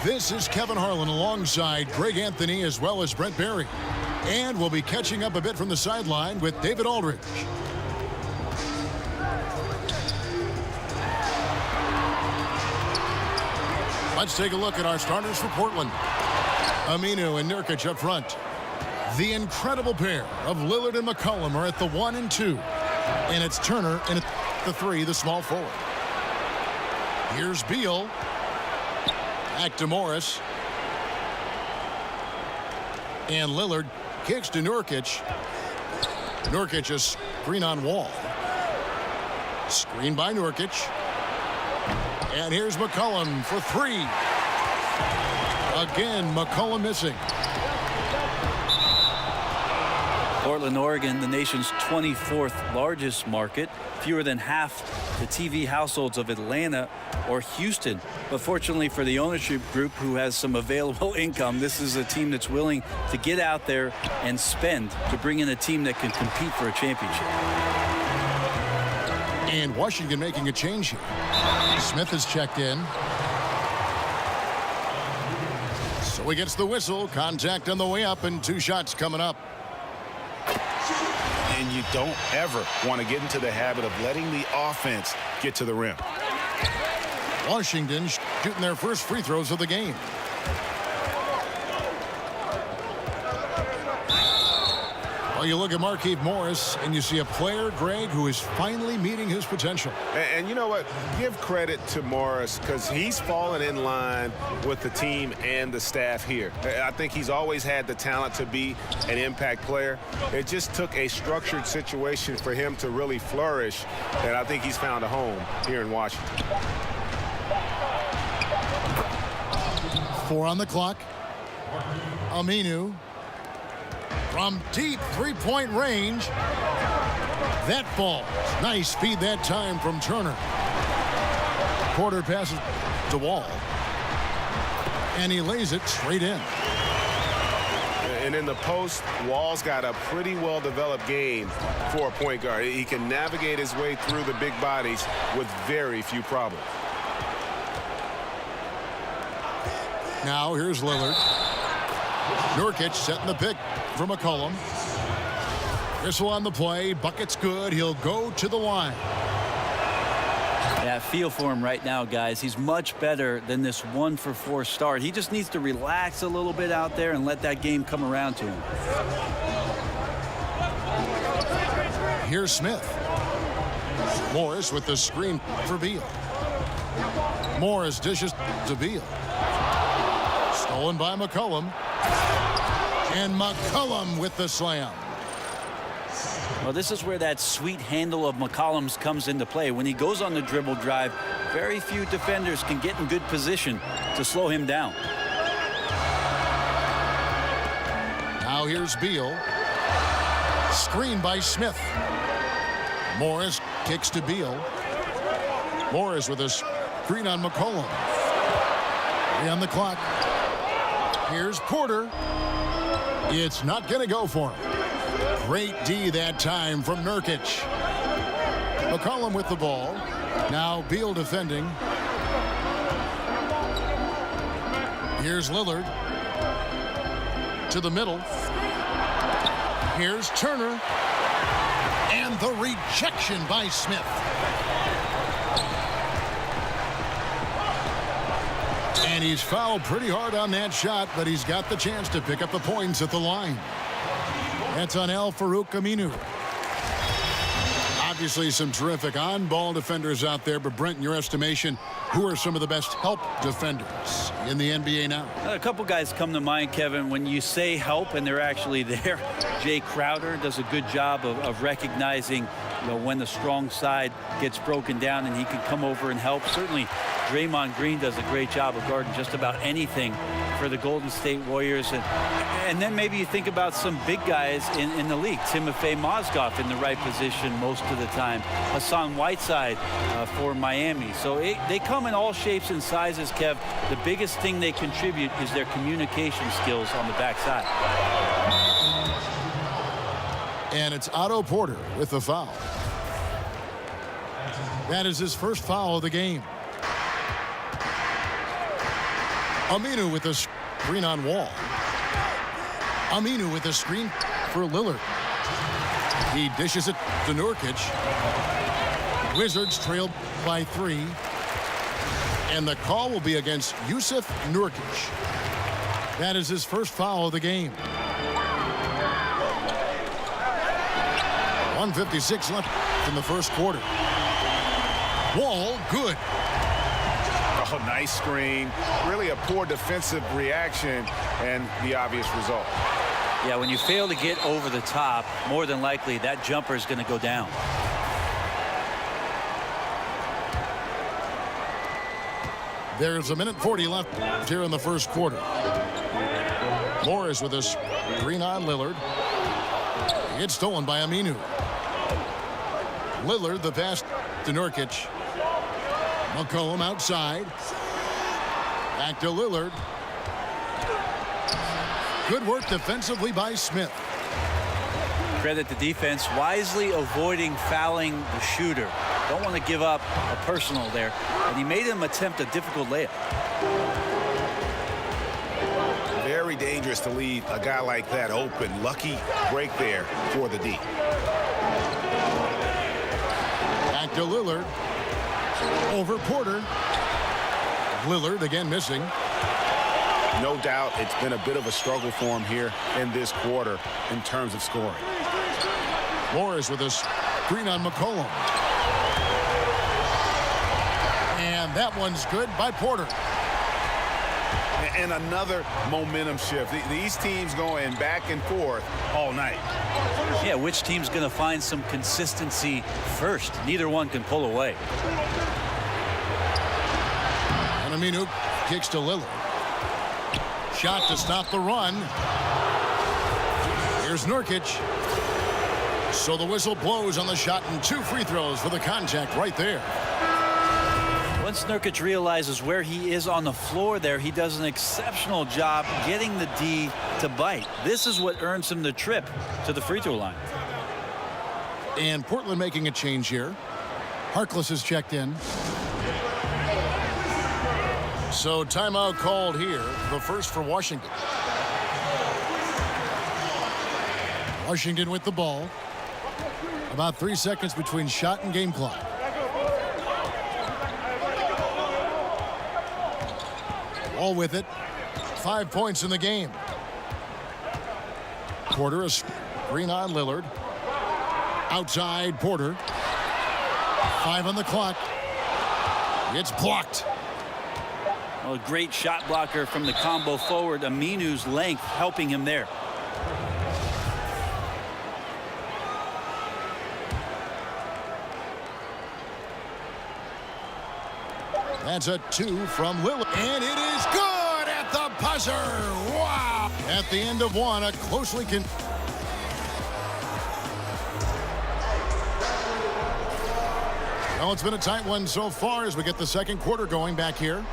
This is Kevin Harlan alongside Greg Anthony as well as Brent Barry. And we'll be catching up a bit from the sideline with David Aldridge. Let's take a look at our starters for Portland. Aminu and Nurkic up front. The incredible pair of Lillard and McCollum are at the 1 and 2. And it's Turner and at the 3, the small forward. Here's Beal. Back to Morris. And Lillard kicks to Nurkic. Nurkic a screen on Wall. Screen by Nurkic. And here's McCollum for 3. Again, McCollum missing. Portland, Oregon, the nation's 24th largest market, fewer than half the TV households of Atlanta or Houston. But fortunately for the ownership group who has some available income, this is a team that's willing to get out there and spend to bring in a team that can compete for a championship. And Washington making a change here. Smith is checked in. So he gets the whistle. Contact on the way up and 2 shots coming up. And you don't ever want to get into the habit of letting the offense get to the rim. Washington shooting their first free throws of the game. Well, you look at Markieff Morris and you see a player, Greg, who is finally meeting his potential. And you know what? Give credit to Morris because he's fallen in line with the team and the staff here. I think he's always had the talent to be an impact player. It just took a structured situation for him to really flourish, and I think he's found a home here in Washington. 4 on the clock. Aminu. From deep three-point range. That ball. Nice feed that time from Turner. Porter passes to Wall. And he lays it straight in. And in the post, Wall's got a pretty well-developed game for a point guard. He can navigate his way through the big bodies with very few problems. Now here's Lillard. Nurkic setting the pick for McCollum. Whistle on the play. Bucket's good. He'll go to the line. Yeah, feel for him right now, guys. He's much better than this 1-for-4 start. He just needs to relax a little bit out there and let that game come around to him. Here's Smith. Morris with the screen for Beal. Morris dishes to Beal. Stolen by McCollum. And McCollum with the slam. Well, this is where that sweet handle of McCollum's comes into play. When he goes on the dribble drive, very few defenders can get in good position to slow him down. Now here's Beal. Screen by Smith. Morris kicks to Beal. Morris with a screen on McCollum. 3 on the clock. Here's Porter. It's not going to go for him. Great D that time from Nurkic. McCollum with the ball. Now Beal defending. Here's Lillard. To the middle. Here's Turner. And the rejection by Smith. And he's fouled pretty hard on that shot, but he's got the chance to pick up the points at the line. That's on Al-Farouq Aminu. Obviously some terrific on-ball defenders out there, but Brent, in your estimation, who are some of the best help defenders in the NBA now? A couple guys come to mind, Kevin, when you say help and they're actually there. Jay Crowder does a good job of recognizing, when the strong side gets broken down and he can come over and help. Certainly Draymond Green does a great job of guarding just about anything for the Golden State Warriors. And then maybe you think about some big guys in the league. Timofey Mozgov in the right position most of the time. Hassan Whiteside for Miami. So they come in all shapes and sizes, Kev. The biggest thing they contribute is their communication skills on the backside. And it's Otto Porter with the foul. That is his first foul of the game. Aminu with a screen on Wall. Aminu with a screen for Lillard. He dishes it to Nurkic. Wizards trail by 3. And the call will be against Yusuf Nurkic. That is his first foul of the game. 1:56 left in the first quarter. Wall, good. Oh, nice screen. Really a poor defensive reaction and the obvious result. Yeah, when you fail to get over the top, more than likely that jumper is going to go down. There's 1:40 left here in the first quarter. Morris with a screen on Lillard. It's stolen by Aminu. Lillard, the pass to Nurkic. McCollum outside. Back to Lillard. Good work defensively by Smith. Credit the defense, wisely avoiding fouling the shooter. Don't want to give up a personal there. And he made him attempt a difficult layup. Very dangerous to leave a guy like that open. Lucky break there for the D. Back to Lillard. Over Porter. Lillard again missing. No doubt it's been a bit of a struggle for him here in this quarter in terms of scoring. Morris with a screen on McCollum. And that one's good by Porter. And another momentum shift. These teams going back and forth all night. Yeah, which team's going to find some consistency first? Neither one can pull away. And Aminu kicks to Lillard. Shot to stop the run. Here's Nurkic. So the whistle blows on the shot and 2 free throws for the contact right there. Once Nurkic realizes where he is on the floor there, he does an exceptional job getting the D to bite. This is what earns him the trip to the free throw line. And Portland making a change here. Harkless has checked in. So timeout called here, the first for Washington. Washington with the ball. About 3 seconds between shot and game clock. All with it. 5 points in the game. Porter, a screen on Lillard. Outside Porter. 5 on the clock. It's blocked. Well, a great shot blocker from the combo forward. Aminu's length helping him there. That's a 2 from Lillard. And it is good at the buzzer. Wow. At the end of one, a closely Well, it's been a tight one so far as we get the second quarter going back here.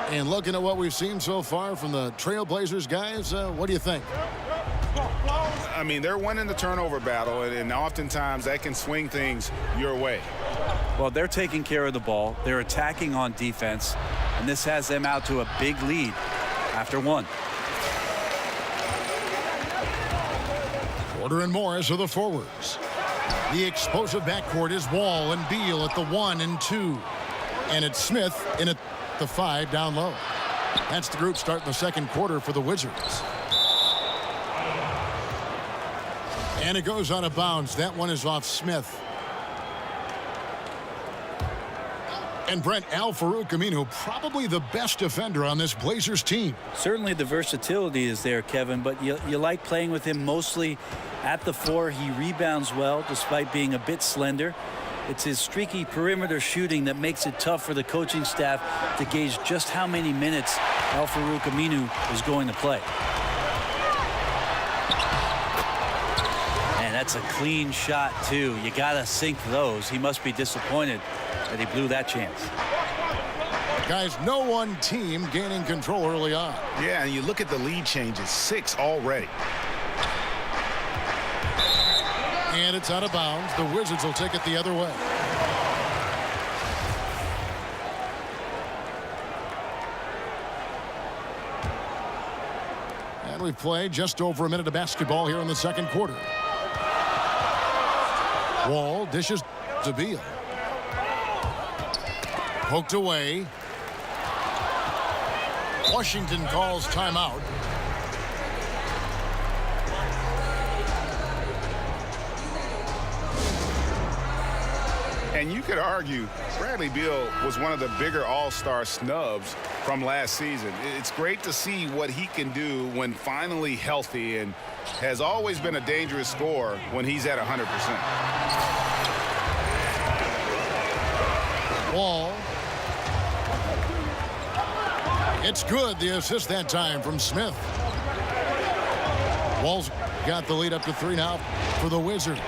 And looking at what we've seen so far from the Trailblazers, guys, what do you think? I mean, they're winning the turnover battle, and oftentimes that can swing things your way. Well, they're taking care of the ball. They're attacking on defense, and this has them out to a big lead after one. Porter and Morris are the forwards. The explosive backcourt is Wall and Beal at the 1 and 2. And it's Smith in at the 5 down low. That's the group starting the second quarter for the Wizards. And it goes out of bounds. That one is off Smith. And Brent, Al-Farouq Aminu, probably the best defender on this Blazers team. Certainly the versatility is there, Kevin, but you like playing with him mostly at the 4. He rebounds well despite being a bit slender. It's his streaky perimeter shooting that makes it tough for the coaching staff to gauge just how many minutes Al-Farouq Aminu is going to play. And that's a clean shot, too. You got to sink those. He must be disappointed that he blew that chance. Guys, no one team gaining control early on. Yeah, and you look at the lead changes, 6 already. And it's out of bounds. The Wizards will take it the other way. We've played just over a minute of basketball here in the second quarter. Wall dishes to Beal. Poked away. Washington calls timeout. And you could argue Bradley Beal was one of the bigger all-star snubs from last season. It's great to see what he can do when finally healthy, and has always been a dangerous scorer when he's at 100%. Wall. It's good. The assist that time from Smith. Wall's got the lead up to 3 now for the Wizards.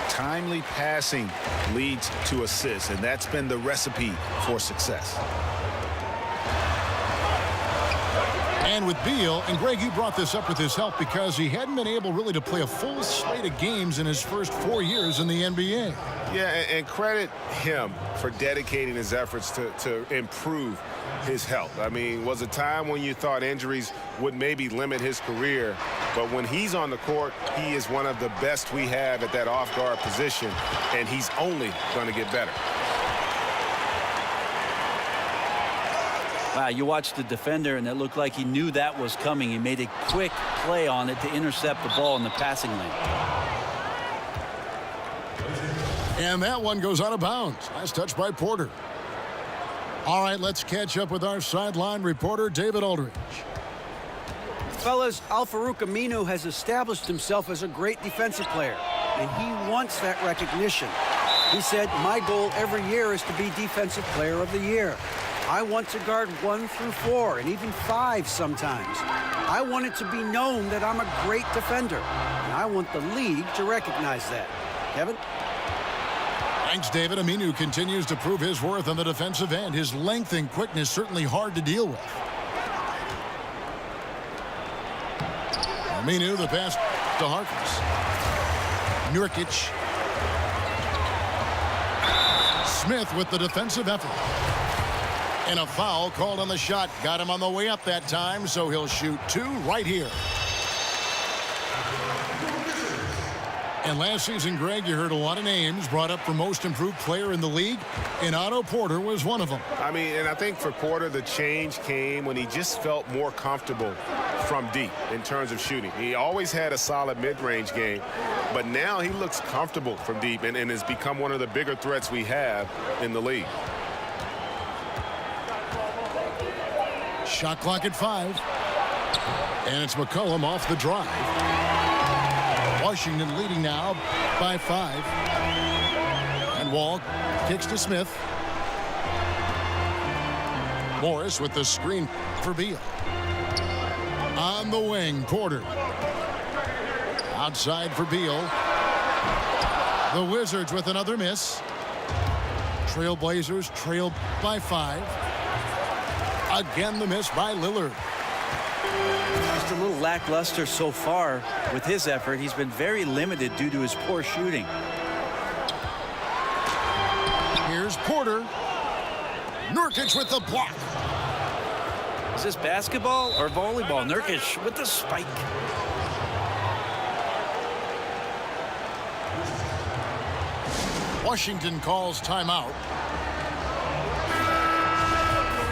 Timely passing leads to assists, and that's been the recipe for success. And with Beal, and Greg, you brought this up with his help because he hadn't been able really to play a full slate of games in his first 4 years in the NBA. Yeah, and credit him for dedicating his efforts to improve his health. I mean, was a time when you thought injuries would maybe limit his career, but when he's on the court, he is one of the best we have at that off-guard position, and he's only going to get better. Wow, you watched the defender, and it looked like he knew that was coming. He made a quick play on it to intercept the ball in the passing lane. And that one goes out of bounds. Nice touch by Porter. All right, let's catch up with our sideline reporter, David Aldridge. Fellas, Al-Farouq Aminu has established himself as a great defensive player, and he wants that recognition. He said, my goal every year is to be Defensive Player of the Year. I want to guard 1 through 4 and even 5 sometimes. I want it to be known that I'm a great defender, and I want the league to recognize that. Kevin? Thanks, David. Aminu continues to prove his worth on the defensive end. His length and quickness certainly hard to deal with. Aminu, the pass to Harkless. Nurkic. Smith with the defensive effort. And a foul called on the shot. Got him on the way up that time, so he'll shoot 2 right here. And last season, Greg, you heard a lot of names brought up for most improved player in the league, and Otto Porter was one of them. I mean, and I think for Porter, the change came when he just felt more comfortable from deep in terms of shooting. He always had a solid mid-range game, but now he looks comfortable from deep and has become one of the bigger threats we have in the league. Shot clock at 5. And it's McCollum off the drive. Washington leading now by 5. And Wall kicks to Smith. Morris with the screen for Beal. On the wing, Porter. Outside for Beal. The Wizards with another miss. Trailblazers trail by 5. Again, the miss by Lillard. Just a little lackluster so far with his effort. He's been very limited due to his poor shooting. Here's Porter. Nurkic with the block. Is this basketball or volleyball? Nurkic with the spike. Washington calls timeout.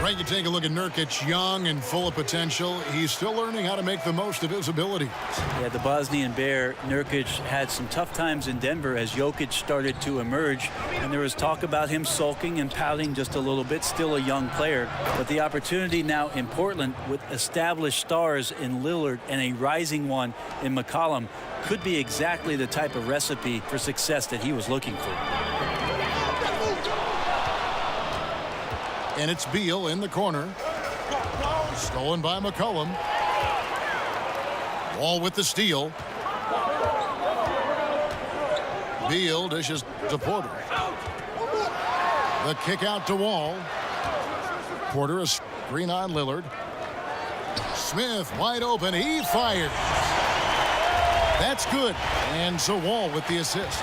Right, you take a look at Nurkic, young and full of potential. He's still learning how to make the most of his ability. Yeah, the Bosnian Bear, Nurkic, had some tough times in Denver as Jokic started to emerge. And there was talk about him sulking and pouting just a little bit, still a young player. But the opportunity now in Portland with established stars in Lillard and a rising one in McCollum could be exactly the type of recipe for success that he was looking for. And it's Beal in the corner. Stolen by McCollum. Wall with the steal. Beal dishes to Porter. The kick out to Wall. Porter a screen on Lillard. Smith wide open. He fired. That's good. And so Wall with the assist.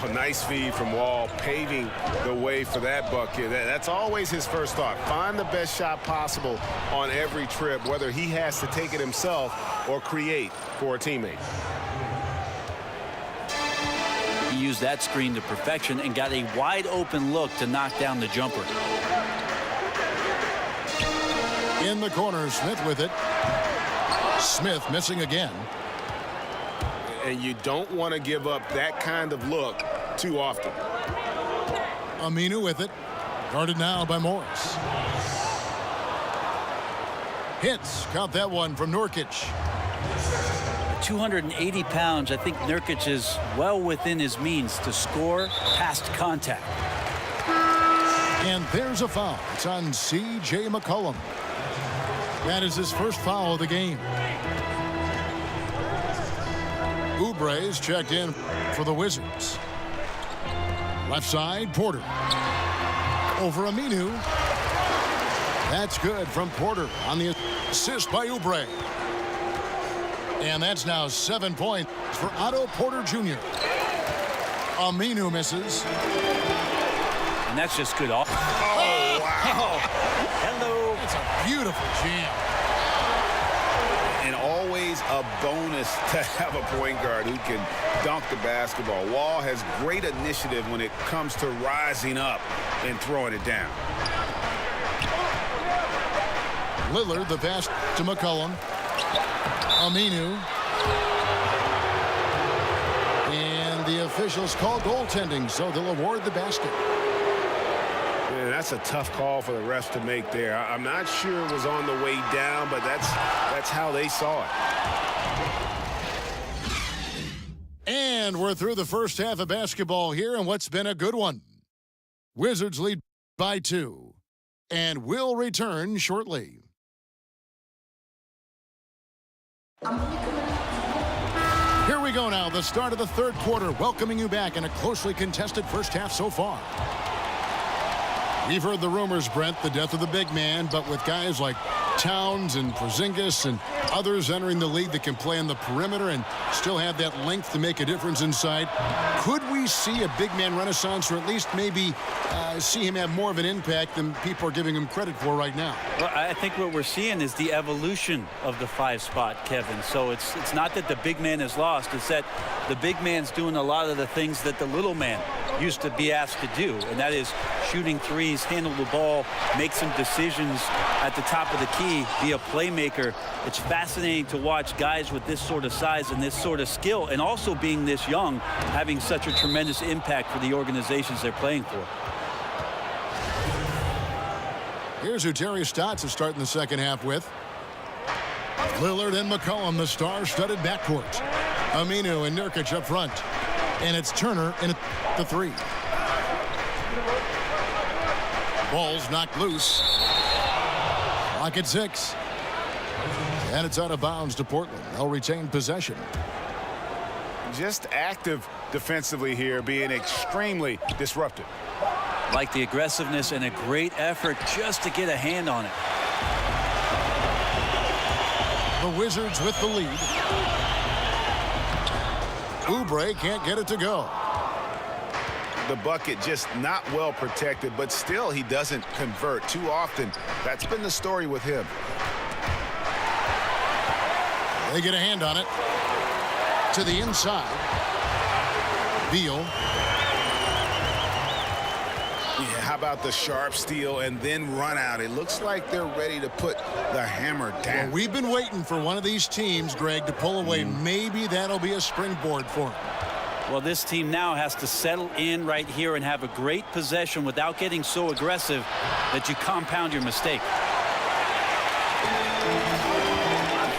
Oh, nice feed from Wall, paving the way for that bucket. That's always his first thought. Find the best shot possible on every trip, whether he has to take it himself or create for a teammate. He used that screen to perfection and got a wide open look to knock down the jumper. In the corner, Smith with it. Smith missing again. And you don't want to give up that kind of look too often. Aminu with it. Guarded now by Morris. Hits. Count that one from Nurkic. 280 pounds. I think Nurkic is well within his means to score past contact. And there's a foul. It's on C.J. McCollum. That is his first foul of the game. Oubre's checked in for the Wizards. Left side, Porter. Over Aminu. That's good from Porter on the assist by Oubre. And that's now 7 points for Otto Porter Jr. Aminu misses. And that's just good off. Oh, wow. Hello. It's a beautiful jam. And always a bonus to have a point guard who can dunk the basketball. Wall has great initiative when it comes to rising up and throwing it down. Lillard, the pass to McCollum. Aminu. And the officials call goaltending, so they'll award the basket. Man, that's a tough call for the refs to make there. I'm not sure it was on the way down, but that's how they saw it. And we're through the first half of basketball here, and what's been a good one. Wizards lead by 2, and will return shortly. Here we go now, the start of the third quarter, welcoming you back in a closely contested first half so far. We've heard the rumors, Brent, the death of the big man, but with guys like Towns and Porzingis and others entering the league that can play on the perimeter and still have that length to make a difference inside, could we see a big man renaissance, or at least maybe see him have more of an impact than people are giving him credit for right now? Well, I think what we're seeing is the evolution of the 5 spot, Kevin. So it's not that the big man is lost. It's that the big man's doing a lot of the things that the little man used to be asked to do, and that is shooting threes, handle the ball, make some decisions at the top of the key, be a playmaker. It's fascinating to watch guys with this sort of size and this sort of skill, and also being this young, having such a tremendous impact for the organizations they're playing for. Here's who Terry Stotts is starting the second half with. Lillard and McCollum, the star-studded backcourt. Aminu and Nurkic up front. And it's Turner in the 3. Ball's knocked loose. Clock at 6. And it's out of bounds to Portland. They'll retain possession. Just active defensively here, being extremely disruptive. Like the aggressiveness and a great effort just to get a hand on it. The Wizards with the lead. Oubre can't get it to go. The bucket just not well protected, but still he doesn't convert too often. That's been the story with him. They get a hand on it. To the inside. Beal. Yeah, how about the sharp steal and then run out? It looks like they're ready to put the hammer down. Well, we've been waiting for one of these teams, Greg, to pull away. Maybe that'll be a springboard for them. Well, this team now has to settle in right here and have a great possession without getting so aggressive that you compound your mistake.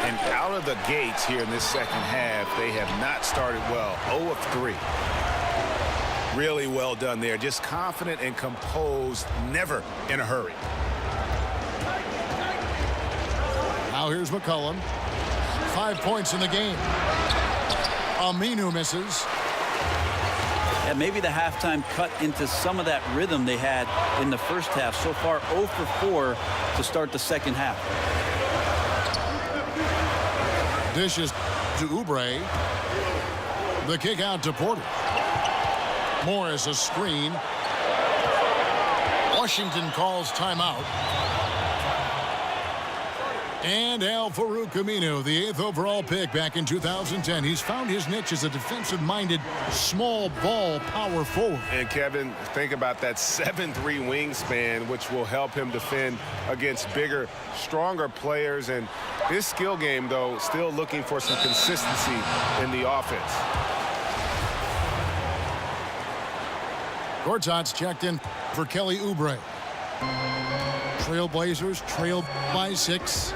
And out of the gates here in this second half, they have not started well. 0 of 3. Really well done there. Just confident and composed, never in a hurry. Now here's McCollum. 5 points in the game. Aminu misses. And maybe the halftime cut into some of that rhythm they had in the first half. So far, 0 for 4 to start the second half. Dishes to Oubre. The kick out to Porter. Morris a screen. Washington calls timeout. And Al Farouk Aminu, the 8th overall pick back in 2010. He's found his niche as a defensive-minded, small ball power forward. And Kevin, think about that 7'3" wingspan, which will help him defend against bigger, stronger players. And his skill game, though, still looking for some consistency in the offense. Gortat's checked in for Kelly Oubre. Trailblazers trailed by 6.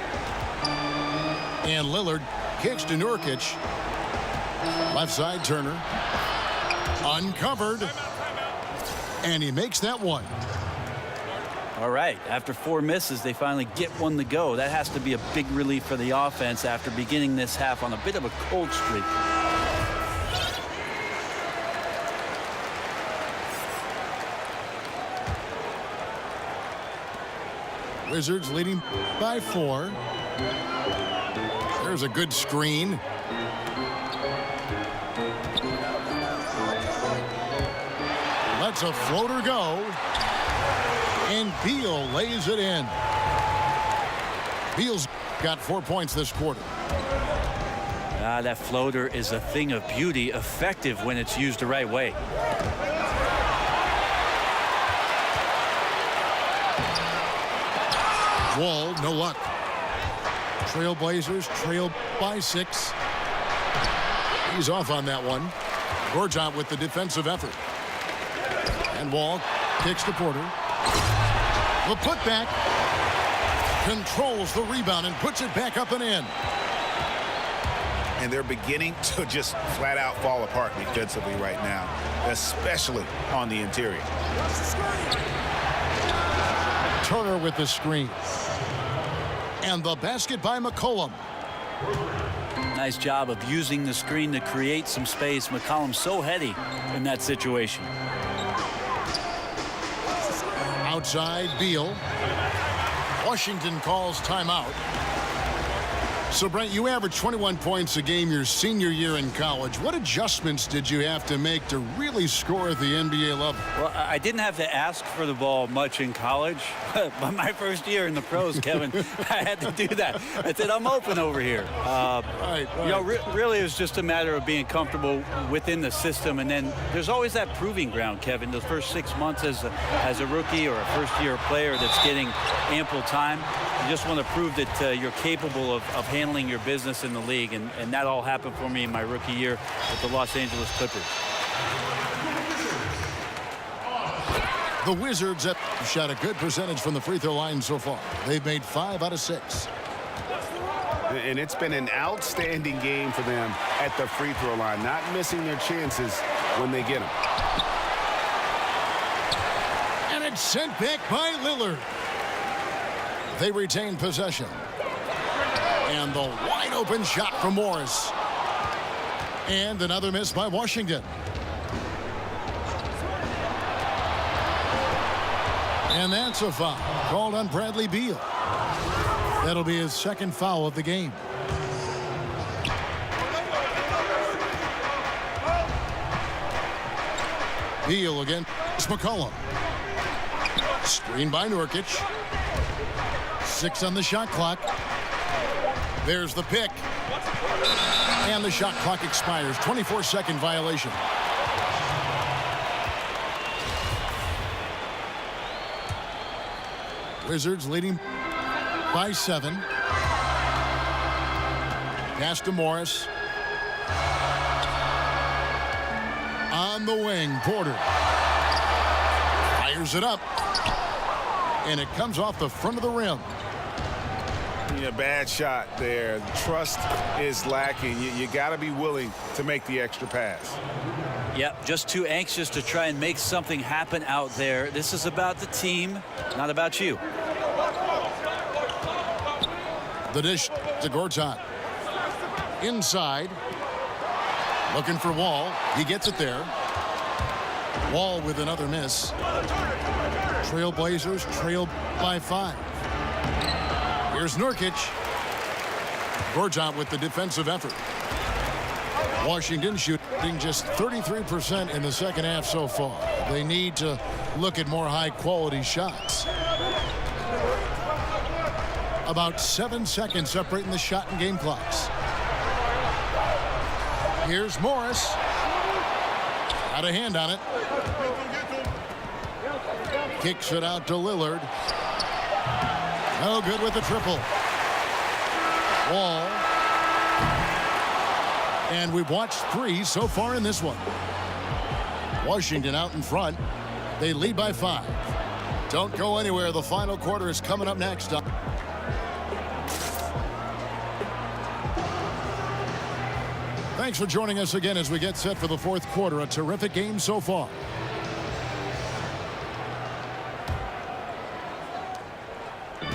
And Lillard kicks to Nurkic. Left side, Turner. Uncovered. And he makes that one. All right, after 4 misses, they finally get one to go. That has to be a big relief for the offense after beginning this half on a bit of a cold streak. Wizards leading by 4. There's a good screen. Lets a floater go. And Beal lays it in. Beal's got 4 points this quarter. That floater is a thing of beauty, effective when it's used the right way. Wall, no luck. Trailblazers trail by 6. He's off on that one. Gortat with the defensive effort. And Wall kicks to Porter. The putback. Controls the rebound and puts it back up and in. And they're beginning to just flat out fall apart defensively right now, especially on the interior. Turner with the screen. And the basket by McCollum. Nice job of using the screen to create some space. McCollum's so heady in that situation. Outside, Beal. Washington calls timeout. So, Brent, you averaged 21 points a game your senior year in college. What adjustments did you have to make to really score at the NBA level? Well, I didn't have to ask for the ball much in college, but my first year in the pros, Kevin, I had to do that. I said, I'm open over here. Right. You know, really, it was just a matter of being comfortable within the system, and then there's always that proving ground, Kevin. The first 6 months as a rookie or a first-year player that's getting ample time, you just want to prove that you're capable of handling your business in the league, and that all happened for me in my rookie year with the Los Angeles Clippers. The Wizards have shot a good percentage from the free throw line so far. They've made 5 out of 6. And it's been an outstanding game for them at the free throw line, not missing their chances when they get them. And it's sent back by Lillard. They retain possession. And the wide open shot from Morris. And another miss by Washington. And that's a foul called on Bradley Beal. That'll be his second foul of the game. Beal against McCollum. Screen by Nurkic. 6 on the shot clock. There's the pick. And the shot clock expires. 24-second violation. Wizards leading by 7. Pass to Morris. On the wing, Porter. Fires it up. And it comes off the front of the rim. Yeah, bad shot there. Trust is lacking. You got to be willing to make the extra pass. Yep, just too anxious to try and make something happen out there. This is about the team, not about you. The dish to Gortat. Inside. Looking for Wall. He gets it there. Wall with another miss. Trailblazers trail by 5. Here's Nurkic. Gortat with the defensive effort. Washington shooting just 33% in the second half so far. They need to look at more high-quality shots. About 7 seconds separating the shot and game clocks. Here's Morris. Got a hand on it. Kicks it out to Lillard. No good with the triple. Wall. And we've watched 3 so far in this one. Washington out in front. They lead by 5. Don't go anywhere. The final quarter is coming up next. Thanks for joining us again as we get set for the fourth quarter. A terrific game so far.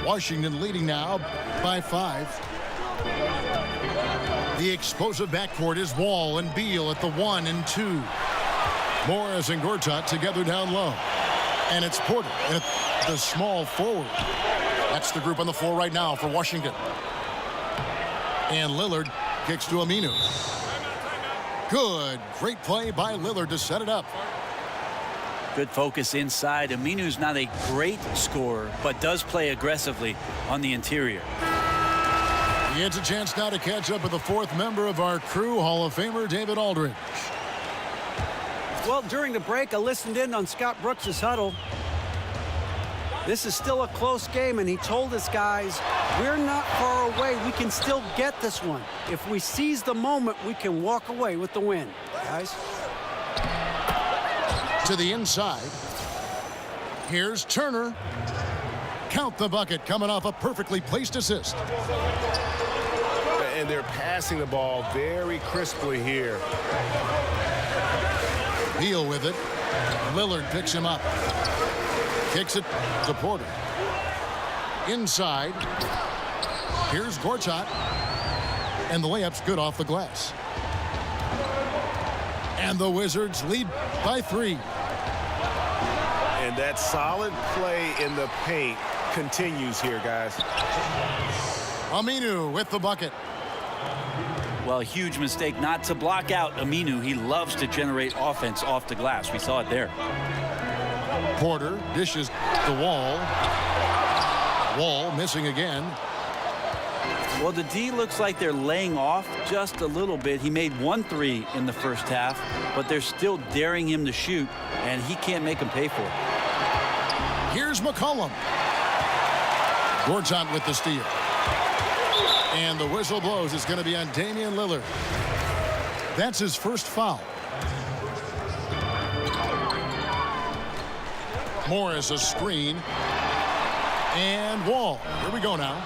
Washington leading now by 5. The explosive backcourt is Wall and Beal at the 1 and 2. Morris and Gortat together down low. And it's Porter at the small forward. That's the group on the floor right now for Washington. And Lillard kicks to Aminu. Good. Great play by Lillard to set it up. Good focus inside. Aminu's not a great scorer, but does play aggressively on the interior. He gets a chance now to catch up with the 4th member of our crew, Hall of Famer David Aldridge. Well, during the break, I listened in on Scott Brooks' huddle. This is still a close game, and he told his guys, we're not far away. We can still get this one. If we seize the moment, we can walk away with the win. Guys. To the inside. Here's Turner. Count the bucket coming off a perfectly placed assist. And they're passing the ball very crisply here. Beal with it. Lillard picks him up. Kicks it to Porter. Inside. Here's Gortat. And the layup's good off the glass. And the Wizards lead by 3. And that solid play in the paint continues here, guys. Aminu with the bucket. Well, a huge mistake not to block out Aminu. He loves to generate offense off the glass. We saw it there. Porter dishes the Wall. Wall missing again. Well, the D looks like they're laying off just a little bit. He made 1 3 in the first half, but they're still daring him to shoot, and he can't make them pay for it. Here's McCollum. Gortat with the steal. And the whistle blows. It's going to be on Damian Lillard. That's his first foul. Morris a screen. And Wall. Here we go now.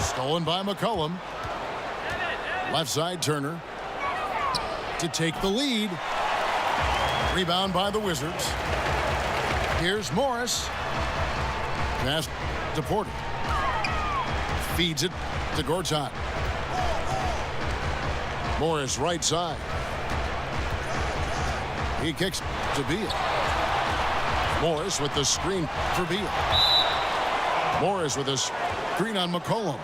Stolen by McCollum. Left side Turner. To take the lead. Rebound by the Wizards. Here's Morris. Pass to Porter. Feeds it to Gortat. Morris right side. He kicks to Beal. Morris with the screen for Beal. Morris with a screen on McCollum.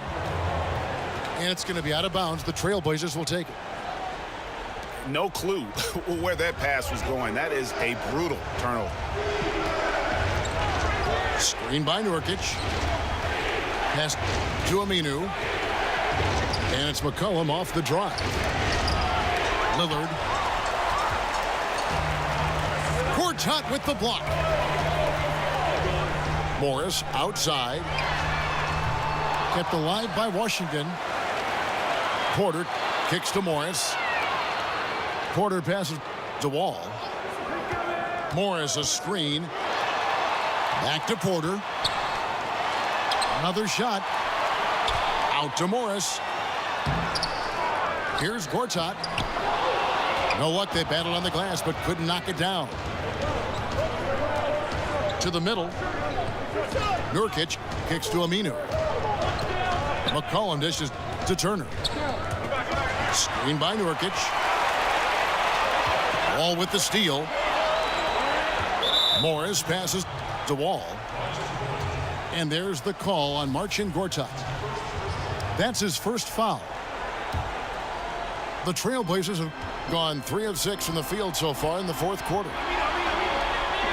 And it's going to be out of bounds. The Trailblazers will take it. No clue where that pass was going. That is a brutal turnover. Screen by Nurkic. Pass to Aminu. And it's McCollum off the drive. Lillard. Gortat with the block. Morris outside. Kept alive by Washington. Porter kicks to Morris. Porter passes to Wall. Morris a screen. Back to Porter. Another shot. Out to Morris. Here's Gortat. No luck. They battled on the glass but couldn't knock it down. To the middle. Nurkic kicks to Aminu. McCollum dishes to Turner. Screen by Nurkic. Wall with the steal. Morris passes to Wall. And there's the call on Marcin Gortat. That's his first foul. The Trailblazers have gone 3 of 6 from the field so far in the fourth quarter.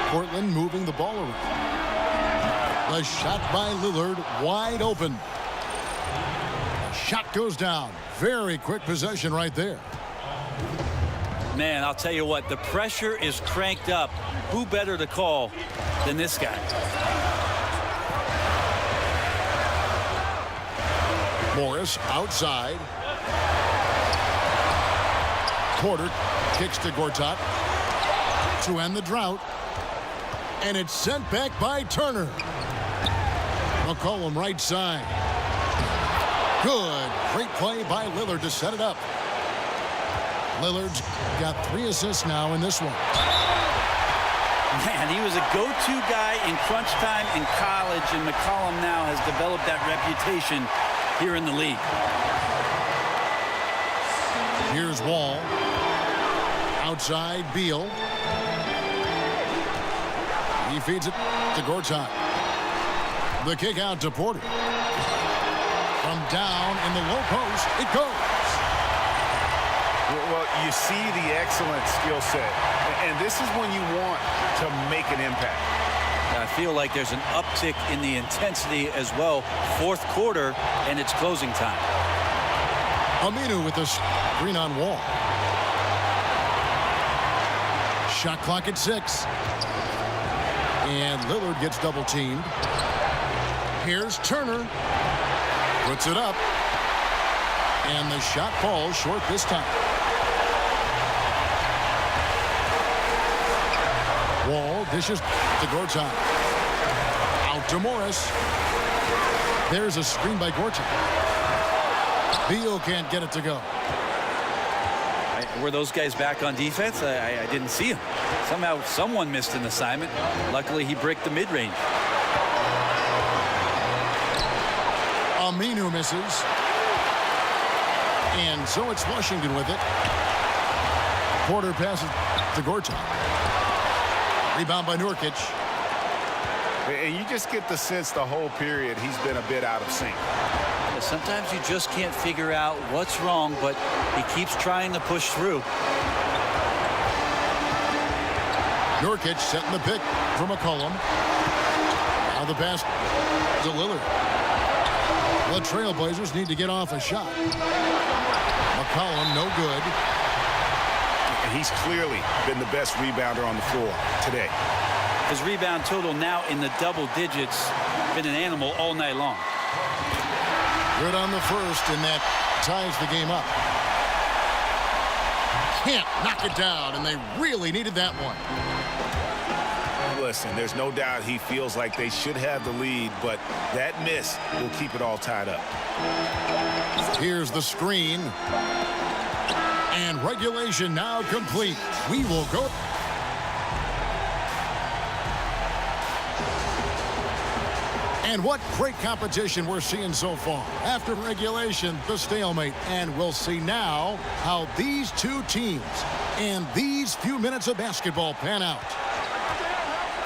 Portland moving the ball around. The shot by Lillard, wide open. The shot goes down. Very quick possession right there. Man, I'll tell you what, the pressure is cranked up. Who better to call than this guy? Morris outside. Porter kicks to Gortat to end the drought. And it's sent back by Turner. McCollum right side. Good. Great play by Lillard to set it up. Lillard's got 3 assists now in this one. Man, he was a go-to guy in crunch time in college, and McCollum now has developed that reputation here in the league. Here's Wall. Outside, Beal. He feeds it to Gortat. The kick out to Porter. From down in the low post, it goes. Well, you see the excellent skill set, and this is when you want to make an impact. I feel like there's an uptick in the intensity as well. Fourth quarter, and it's closing time. Aminu with the screen on Wall. Shot clock at 6. And Lillard gets double teamed. Here's Turner. Puts it up. And the shot falls short this time. Wall dishes to Gortat. Out to Morris. There's a screen by Gortat. Beal can't get it to go. Were those guys back on defense? I didn't see him. Somehow someone missed an assignment. Luckily, he bricked the mid-range. Aminu misses. And so it's Washington with it. Porter passes to Gortat. Rebound by Nurkic. And you just get the sense the whole period he's been a bit out of sync. Sometimes you just can't figure out what's wrong, but he keeps trying to push through. Nurkic setting the pick for McCollum. Now the pass to Lillard. The Trailblazers need to get off a shot. McCollum no good. And he's clearly been the best rebounder on the floor today. His rebound total now in the double digits. Been an animal all night long. Good on the first, and that ties the game up. Can't knock it down, and they really needed that one. Listen, there's no doubt he feels like they should have the lead, but that miss will keep it all tied up. Here's the screen. And regulation now complete. We will go. And what great competition we're seeing so far. After regulation, the stalemate. And we'll see now how these two teams and these few minutes of basketball pan out.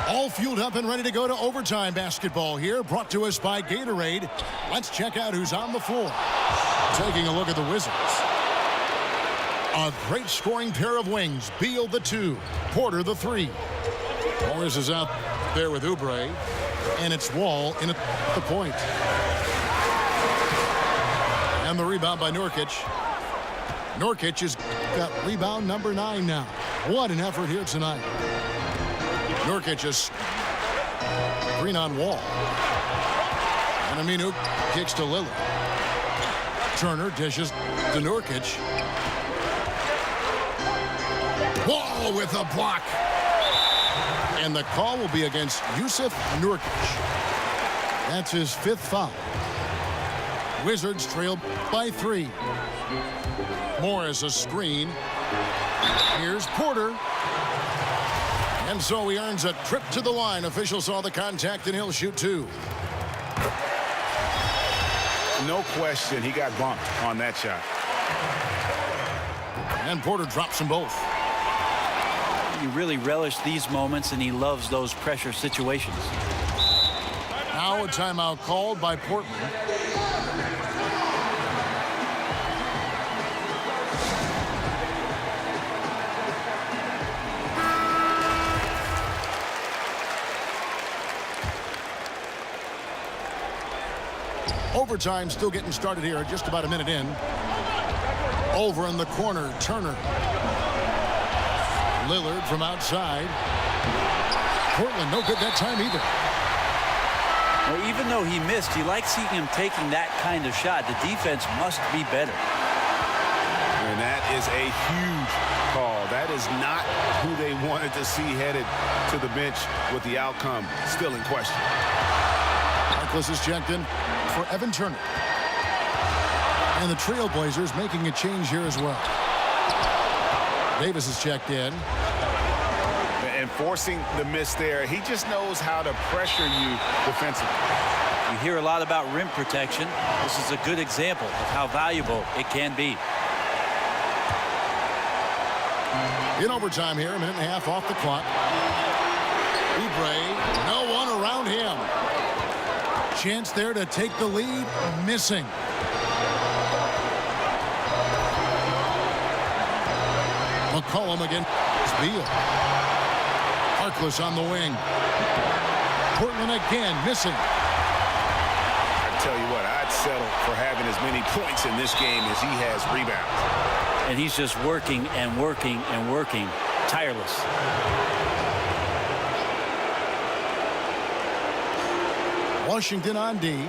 All fueled up and ready to go to overtime basketball here, brought to us by Gatorade. Let's check out who's on the floor. Taking a look at the Wizards. A great scoring pair of wings. Beal the 2, Porter the 3. Morris is out there with Oubre. And it's Wall in at the point. And the rebound by Nurkic. Nurkic has got rebound number 9 now. What an effort here tonight. Nurkic is green on Wall. And Aminu kicks to Lillard. Turner dishes to Nurkic. Wall with a block. And the call will be against Yusuf Nurkic. That's his 5th foul. Wizards trail by 3. Morris a screen. Here's Porter. And so he earns a trip to the line. Official saw the contact, and he'll shoot 2. No question, he got bumped on that shot. And Porter drops them both. You really relish these moments, and he loves those pressure situations. Now a timeout called by Portland. Overtime still getting started here, just about a minute in. Over in the corner, Turner. Lillard from outside. Portland no good that time either. Well, even though he missed, you like seeing him taking that kind of shot. The defense must be better. And that is a huge call. That is not who they wanted to see headed to the bench with the outcome still in question. Harkless is checked in for Evan Turner. And the Trailblazers making a change here as well. Davis is checked in. And forcing the miss there, he just knows how to pressure you defensively. You hear a lot about rim protection. This is a good example of how valuable it can be. In overtime here, a minute and a half off the clock. Oubre, no one around him. Chance there to take the lead, missing. McCollum against Beal. Harkless on the wing. Portland again missing. I tell you what, I'd settle for having as many points in this game as he has rebounds. And he's just working and working and working, tireless. Washington on D.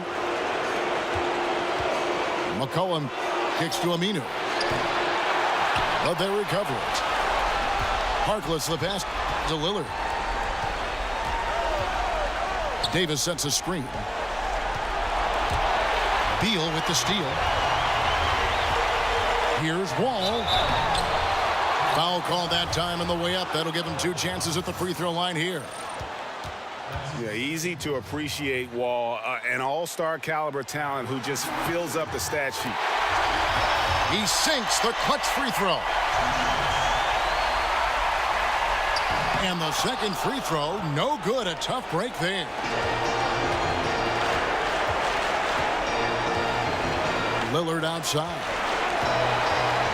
McCollum kicks to Aminu. But they recover it. Harkless the pass to Lillard. Davis sets a screen. Beal with the steal. Here's Wall. Foul call that time on the way up. That'll give him 2 chances at the free throw line here. Yeah, easy to appreciate Wall, an all-star caliber talent who just fills up the stat sheet. He sinks the clutch free throw. And the second free throw, no good. A tough break there. Lillard outside.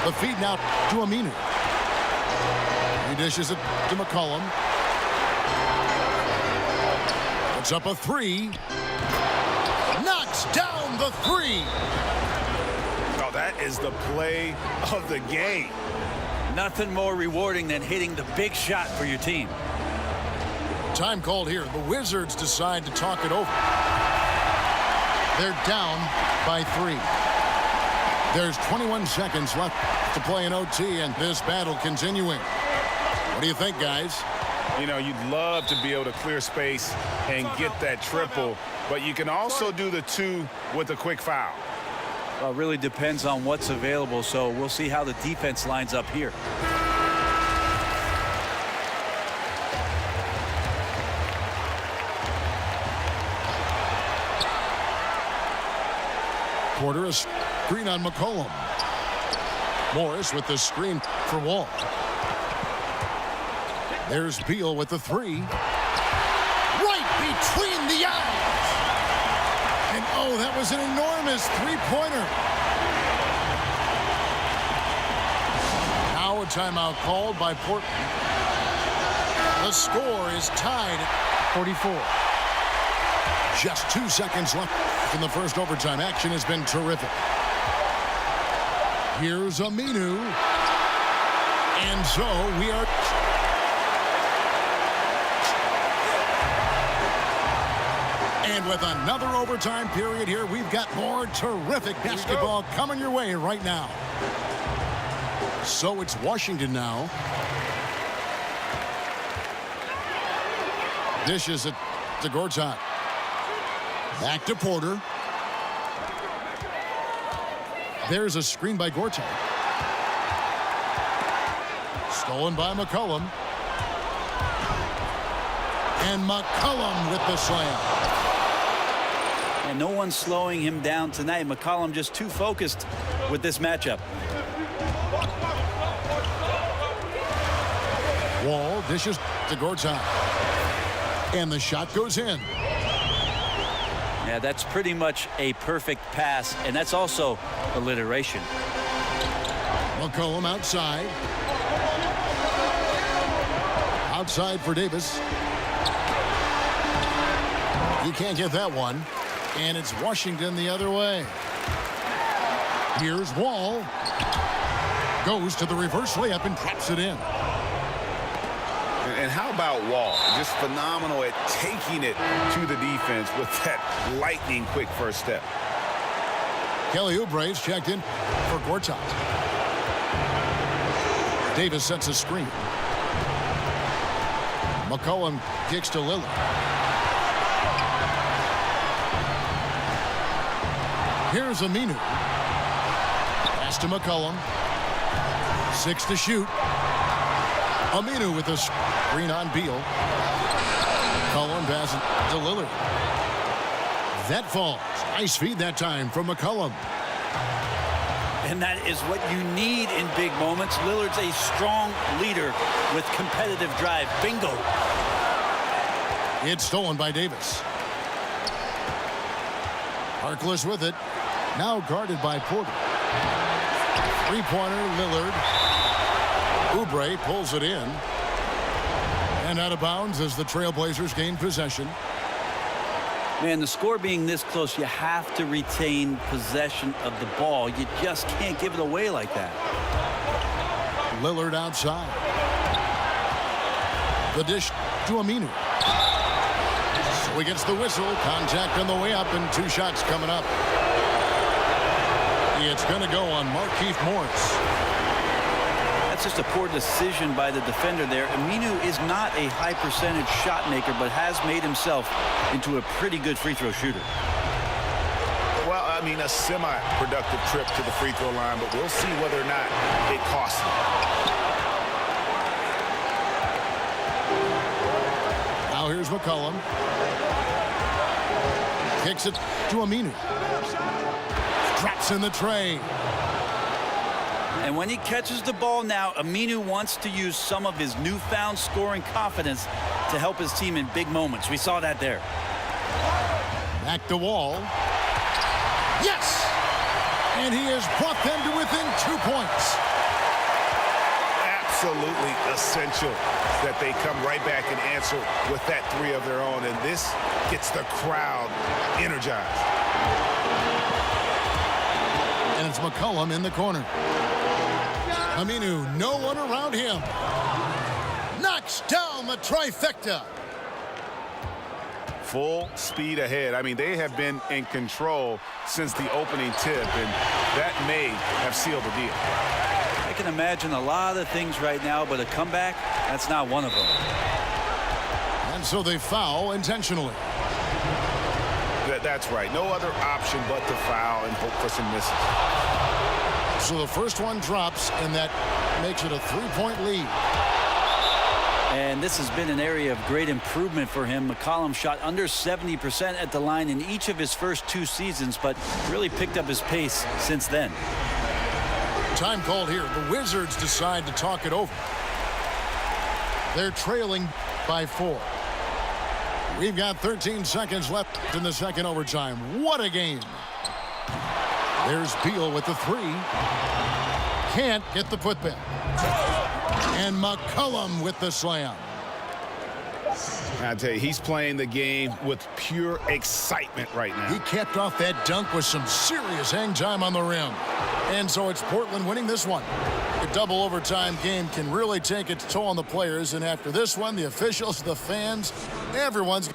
The feed now to Aminu. He dishes it to McCollum. Puts up a 3. Knocks down the 3. Oh, that is the play of the game. Nothing more rewarding than hitting the big shot for your team. Time called here. The Wizards decide to talk it over. They're down by 3. There's 21 seconds left to play in OT, and this battle continuing. What do you think, guys? You know, you'd love to be able to clear space and get that triple, but you can also do the 2 with a quick foul. Well, it really depends on what's available, so we'll see how the defense lines up here. Porter, a screen on McCollum. Morris with the screen for Wall. There's Beal with the 3. Right between the eyes. And oh, that was an enormous 3-pointer. Now a timeout called by Portland. The score is tied at 44. Just 2 seconds left in the first overtime. Action has been terrific. Here's Aminu. And so we are... And with another overtime period here, we've got more terrific basketball coming your way right now. So it's Washington now. Dishes it to Gortat. Back to Porter. There's a screen by Gortat. Stolen by McCollum. And McCollum with the slam. And no one's slowing him down tonight. McCollum just too focused with this matchup. Wall dishes to Gortat. And the shot goes in. Yeah, that's pretty much a perfect pass, and that's also alliteration. McCollum outside. Outside for Davis. He can't get that one. And it's Washington the other way. Here's Wall. Goes to the reverse layup and drops it in. And how about Wall? Just phenomenal at taking it to the defense with that lightning quick first step. Kelly Oubre's checked in for Gortat. Davis sets a screen. McCollum kicks to Lillard. Here's Aminu. Pass to McCollum. 6 to shoot. Aminu with a screen on Beal. McCollum passes to Lillard. That falls. Nice feed that time from McCollum. And that is what you need in big moments. Lillard's a strong leader with competitive drive. Bingo. It's stolen by Davis. Harkless with it. Now guarded by Porter. Three-pointer, Lillard. Oubre pulls it in. And out of bounds as the Trailblazers gain possession. Man, the score being this close, you have to retain possession of the ball. You just can't give it away like that. Lillard outside. The dish to Aminu. So he gets the whistle. Contact on the way up and 2 shots coming up. It's going to go on Markieff Morris. That's just a poor decision by the defender there. Aminu is not a high percentage shot maker, but has made himself into a pretty good free throw shooter. Well, I mean, a semi-productive trip to the free throw line, but we'll see whether or not it costs him. Now here's McCollum. Kicks it to Aminu. Drops in the tray. And when he catches the ball now, Aminu wants to use some of his newfound scoring confidence to help his team in big moments. We saw that there. Back to Wall. Yes! And he has brought them to within 2 points. Absolutely essential that they come right back and answer with that 3 of their own. And this gets the crowd energized. And it's McCollum in the corner. Aminu, no one around him. Knocks down the trifecta. Full speed ahead. I mean, they have been in control since the opening tip, and that may have sealed the deal. I can imagine a lot of things right now, but a comeback, that's not one of them. And so they foul intentionally. That's right. No other option but to foul and hope for some misses. So the first one drops, and that makes it a 3-point lead. And this has been an area of great improvement for him. McCollum shot under 70% at the line in each of his first 2 seasons, but really picked up his pace since then. Time called here. The Wizards decide to talk it over. They're trailing by 4. We've got 13 seconds left in the second overtime. What a game. There's Beal with the 3. Can't get the putback. And McCollum with the slam. I tell you, he's playing the game with pure excitement right now. He capped off that dunk with some serious hang time on the rim. And so it's Portland winning this one. A double overtime game can really take its toll on the players. And after this one, the officials, the fans, everyone's